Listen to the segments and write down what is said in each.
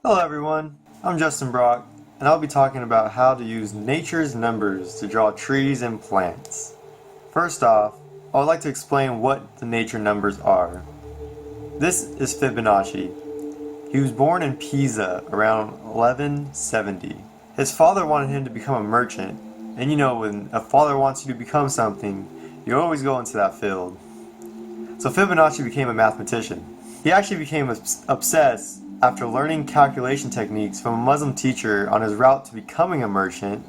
Hello everyone, I'm Justin Brock, and I'll be talking about how to use nature's numbers to draw trees and plants. First off, I would like to explain what the nature numbers are. This is Fibonacci. He was born in Pisa around 1170. His father wanted him to become a merchant, and you know when a father wants you to become something, you always go into that field. So Fibonacci became a mathematician. He actually became obsessed after learning calculation techniques from a Muslim teacher on his route to becoming a merchant.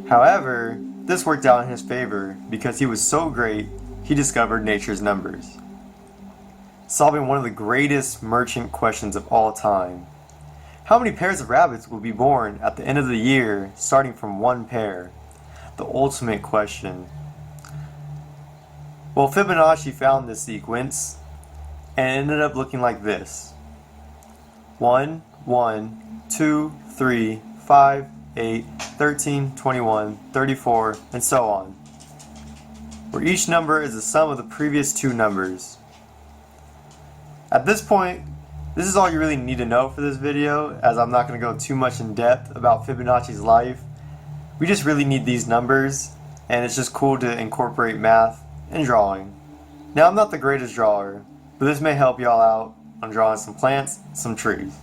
However, this worked out in his favor because he was so great, he discovered nature's numbers, solving one of the greatest merchant questions of all time. How many pairs of rabbits will be born at the end of the year starting from one pair? The ultimate question. Well, Fibonacci found this sequence and it ended up looking like this. 1, 1, 2, 3, 5, 8, 13, 21, 34, and so on, where each number is the sum of the previous two numbers. At this point, this is all you really need to know for this video, as I'm not going to go too much in depth about Fibonacci's life. We just really need these numbers, and it's just cool to incorporate math and drawing. Now, I'm not the greatest drawer, but this may help y'all out on drawing some plants, some trees.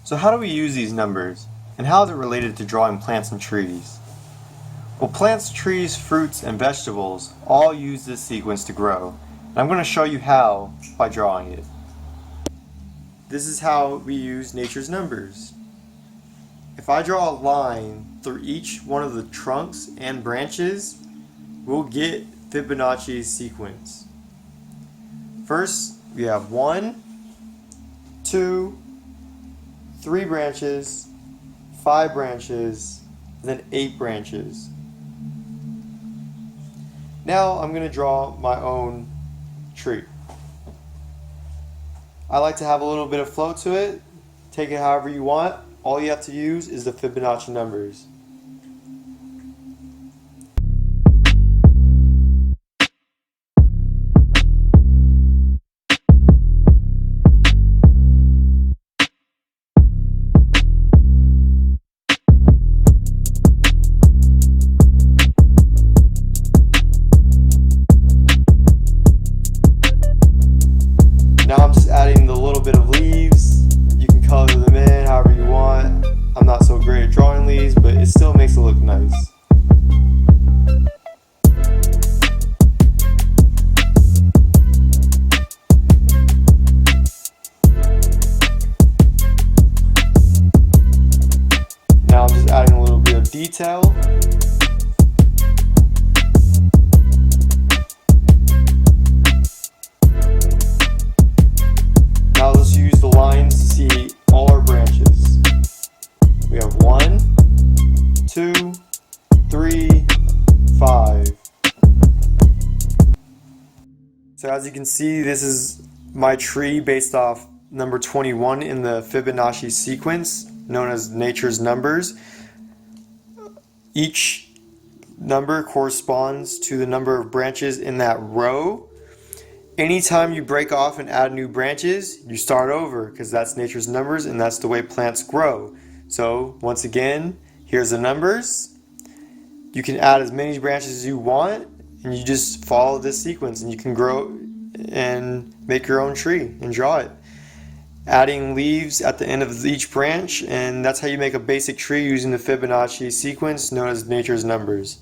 So how do we use these numbers, and how is it related to drawing plants and trees? Well, plants, trees, fruits, and vegetables all use this sequence to grow, and I'm going to show you how by drawing it. This is how we use nature's numbers. If I draw a line through each one of the trunks and branches, we'll get Fibonacci's sequence. First, we have 1, 2, 3 branches, 5 branches, and then 8 branches. Now I'm going to draw my own tree. I like to have a little bit of flow to it. Take it however you want. All you have to use is the Fibonacci numbers. Now I'm just adding the little bit of leaves. You can color them in however you want. I'm not so great at drawing leaves, but it still makes it look nice. Now I'm just adding a little bit of detail. Now let's use the lines to see all our branches. We have 1, 2, 3, 5. So as you can see, this is my tree based off number 21 in the Fibonacci sequence, known as nature's numbers. Each number corresponds to the number of branches in that row. Anytime you break off and add new branches, you start over because that's nature's numbers and that's the way plants grow. So once again, here's the numbers. You can add as many branches as you want and you just follow this sequence and you can grow and make your own tree and draw it. Adding leaves at the end of each branch, and that's how you make a basic tree using the Fibonacci sequence known as nature's numbers.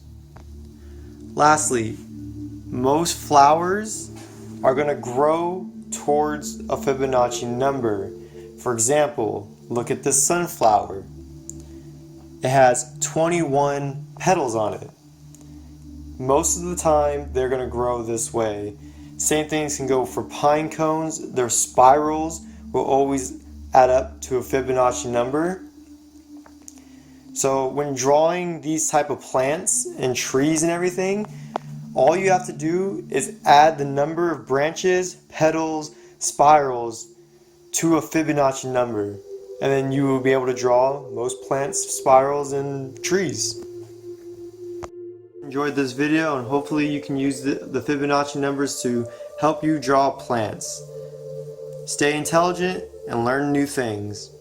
Lastly, most flowers are going to grow towards a Fibonacci number. For example, look at this sunflower. It has 21 petals on it. Most of the time, they're going to grow this way. Same things can go for pine cones. Their spirals will always add up to a Fibonacci number. So when drawing these type of plants and trees and everything, all you have to do is add the number of branches, petals, spirals to a Fibonacci number, and then you will be able to draw most plants, spirals, and trees. Enjoyed this video, and hopefully you can use the Fibonacci numbers to help you draw plants. Stay intelligent and learn new things.